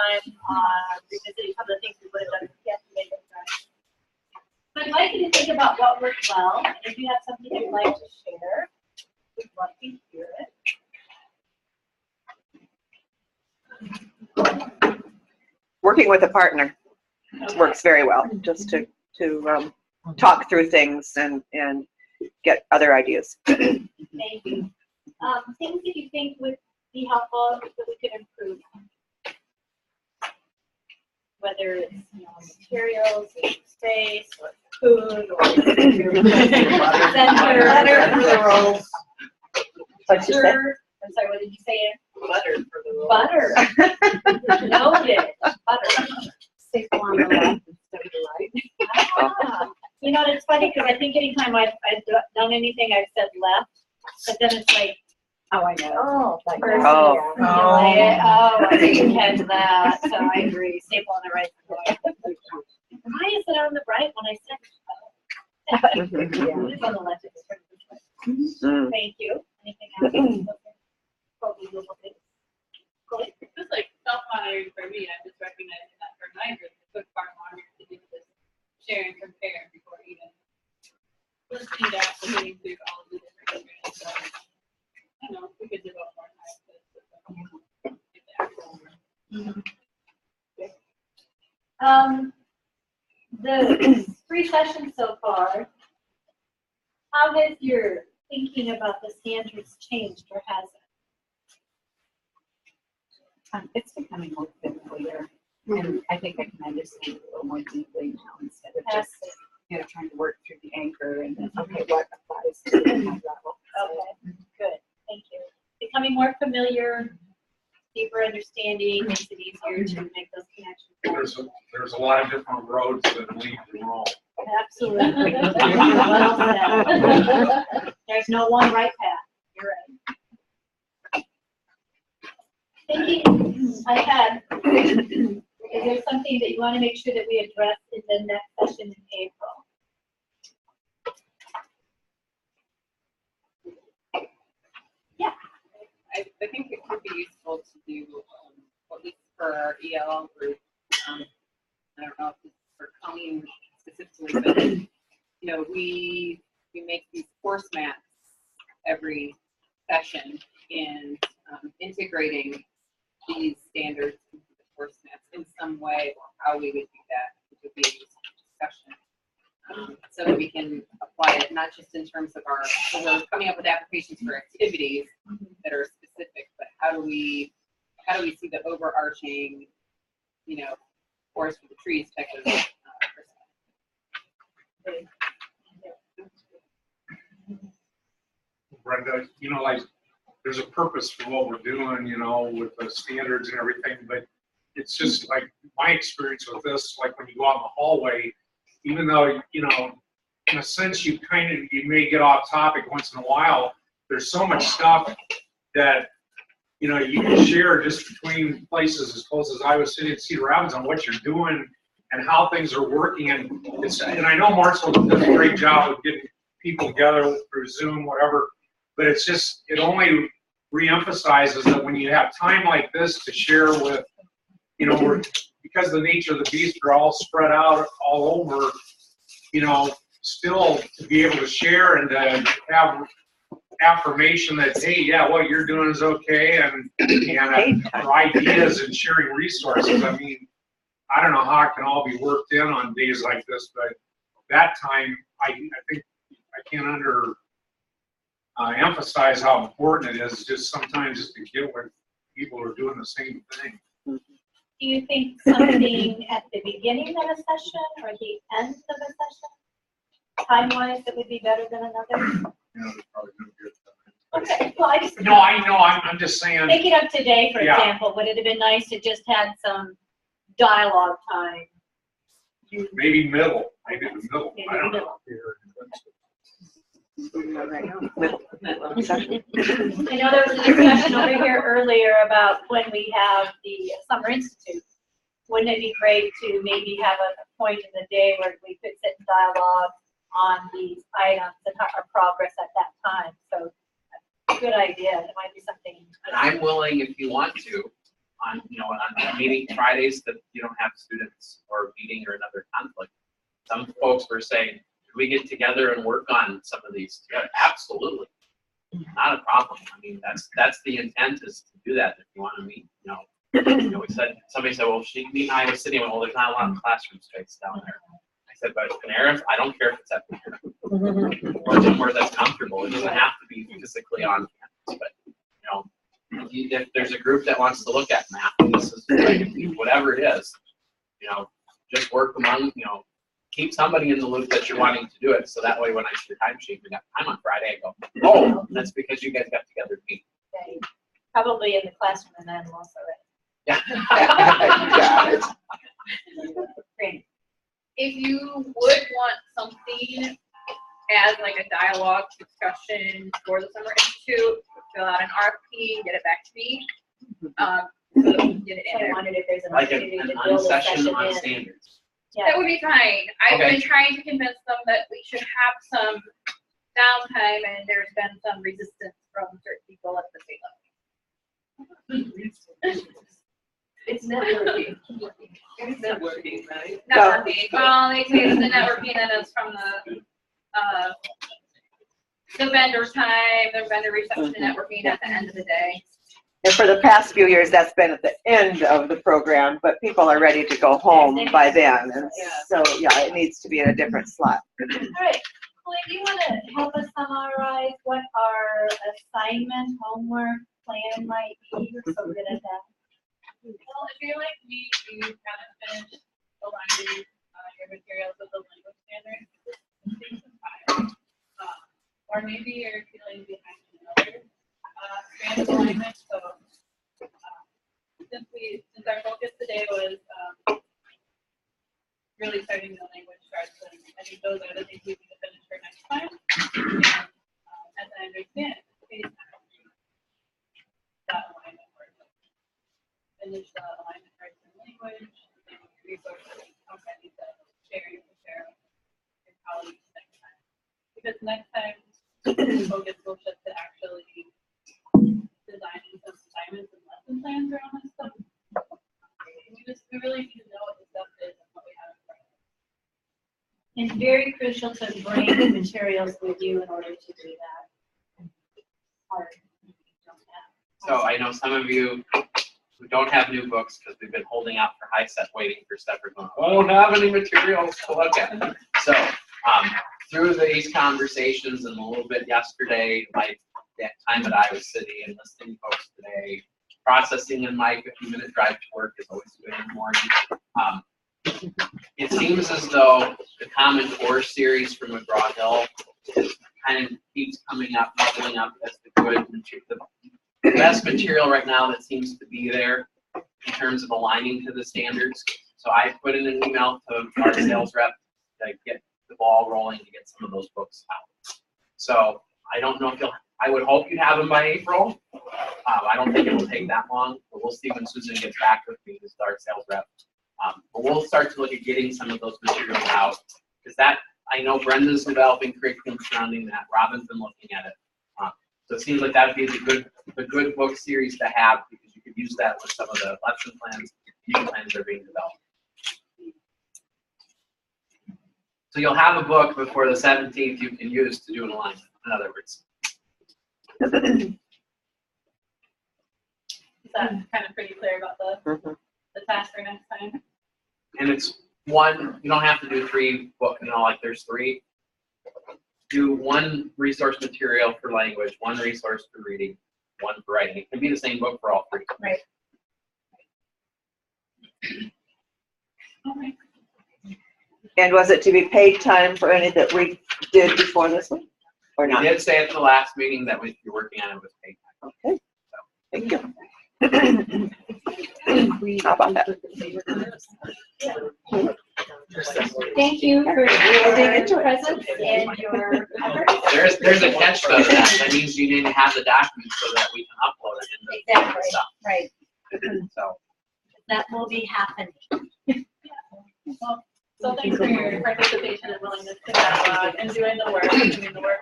time revisiting some of the things we would have done yesterday. So I'd like you to think about what worked well, and if you have something you'd like to share, we'd love to hear it. Working with a partner works very well, just to talk through things and get other ideas. Thank you. Things that you think would be helpful that we could improve, whether it's materials, or space, or food, or center. For the rolls. What'd you say? I'm sorry, what did you say? Butter for the roll. Butter. Noted. Butter. Staple on the left instead of the right. Ah. You know, it's funny because I think anytime I've done anything, I've said left, but then it's like, Oh, I know. oh, First, oh. I didn't catch that. So I agree. Staple on the right. Why is it on the right when I said it is on the left? Thank you. Anything else? Just like self-monitoring for me, I'm just recognizing that for migrants, it took far longer to do this share and compare before even listening to actually getting through all of the different experiences. So, I don't know, we could devote more time to get the actual work. The 3 sessions so far, how has your thinking about the standards changed, or has it? It's becoming more familiar, and I think I can understand it a little more deeply now instead of just trying to work through the anchor and then okay, what applies to my level. Okay, good, thank you. Becoming more familiar, deeper understanding makes it easier to make those connections. There's a lot of different roads that lead to Rome. Absolutely. Well said. There's no one right path. You're right. Thinking ahead, is there something that you want to make sure that we address in the next session in April? Yeah. I think it could be useful to do, at least for our EL group, I don't know if it's for Colleen specifically, but we make these course maps every session, and integrating these standards into the course maps in some way, or how we would do that, which would be a useful discussion, so that we can apply it not just in terms of so we're coming up with applications for activities that are specific, but how do we see the overarching, forest for the trees type of Brenda, like there's a purpose for what we're doing, with the standards and everything, but it's just like my experience with this, like when you go out in the hallway, even though, in a sense you may get off topic once in a while, there's so much stuff that, you can share just between places as close as I was sitting at Cedar Rapids on what you're doing and how things are working. And I know Marcel does a great job of getting people together through Zoom, whatever, but it only reemphasizes that when you have time like this to share with, because of the nature of the beast, we're all spread out all over, still to be able to share and to have affirmation that, hey, yeah, what you're doing is okay, and ideas and sharing resources. I mean, I don't know how it can all be worked in on days like this, but that time, I think I can't emphasize how important it is just sometimes just to get with people who are doing the same thing. Do you think something at the beginning of a session or the end of a session, time-wise, that would be better than another? That's probably going to be Okay, well, I know, I'm just saying. Thinking of today, for example, would it have been nice to just had some dialogue time? Maybe middle. Maybe the middle. Maybe I don't middle. know. I know there was a discussion over here earlier about when we have the Summer Institute. Wouldn't it be great to maybe have a point in the day where we could sit in dialogue on these items and our progress at that time? So, good idea. It might be something. And I'm willing, if you want to, on, on meeting Fridays that you don't have students or meeting or another conflict. Some folks were saying, could we get together and work on some of these together? Absolutely. Not a problem. I mean, that's the intent, is to do that if you want to meet, somebody said, well, she can meet in Iowa City. I went, well, there's not a lot of classroom space down there. I said, but Panera, I don't care if it's at Panera or somewhere that's comfortable. It doesn't have to be physically on campus, but if there's a group that wants to look at math, this is whatever it is, just work among, keep somebody in the loop that you're wanting to do it. So that way, when I see your timesheet, we got time on Friday, I go, oh, that's because you guys got together to meet. Okay. Probably in the classroom and then also, Yeah. Got it. Great. If you would want something as like a dialogue discussion for the Summer Institute, fill out an RFP, get it back to me. Get it in I there. wondered if there's an Like opportunity an to build a unsession session on in. standards. That would be fine. I've Okay. been trying to convince them that we should have some downtime, and there's been some resistance from certain people at the state level. It's networking. It's networking, right? Networking. Well, they say it's the networking, and it's from the vendor time, the vendor reception and networking at the end of the day. And for the past few years, that's been at the end of the program, but people are ready to go home by then. And so, yeah, it needs to be in a different slot. All right, Chloe, do you want to help us summarize what our assignment homework plan might be? We're so good at that. Well, if you're like me, you kind of finished aligning your materials with the language standards, take some time. Or maybe you're feeling behind another strand of alignment. So since our focus today was really starting the language starts, and I think those are the things we need to finish for next time. And as I understand, that alignment work. Finish the alignment parts in language, and resources, okay, to share your with colleagues next time. Because next time, focus will shift to actually designing some assignments and lesson plans around this stuff. We really need to know what the stuff is and what we have in front of us. And very crucial to bring the materials with you in order to do that. Hard. So I know some of you who don't have new books because we've been holding out for high set, waiting for stuff. We're going, I don't have any materials to look at. So through these conversations and a little bit yesterday, my time at Iowa City and listening to folks today, processing in my 50-minute drive to work is always good in the morning. It seems as though the Common Core series from McGraw-Hill kind of keeps coming up, bubbling up as the good, the best material right now that seems to be there in terms of aligning to the standards. So I put in an email to our sales rep to get the ball rolling to get some of those books out. So I don't know if I would hope you'd have them by April. I don't think it will take that long, but we'll see when Susan gets back with me to start sales rep. But we'll start to look at getting some of those materials out, because that, I know Brenda's developing curriculum surrounding that. Robin's been looking at it. So it seems like that would be the good book series to have, because you could use that with some of the lesson plans, teaching plans that are being developed. So you'll have a book before the 17th you can use to do an alignment, in other words. Is that kind of pretty clear about the task for next time? And it's one, you don't have to do 3 book, like there's 3. Do 1 resource material for language, 1 resource for reading, 1 for writing. It can be the same book for all 3. Right. Okay. And was it to be paid time for any that we did before this one? Or We not? did say at the last meeting that you're working on it with paid time. Okay. Thank you. How about that? Thank you for your presence and your efforts. There's a catch though. That means you need to have the documents so that we can upload it into Exactly. stuff. Right. So That will be happening. Well, so thanks for your participation and willingness to dialogue and doing the work. I mean, the work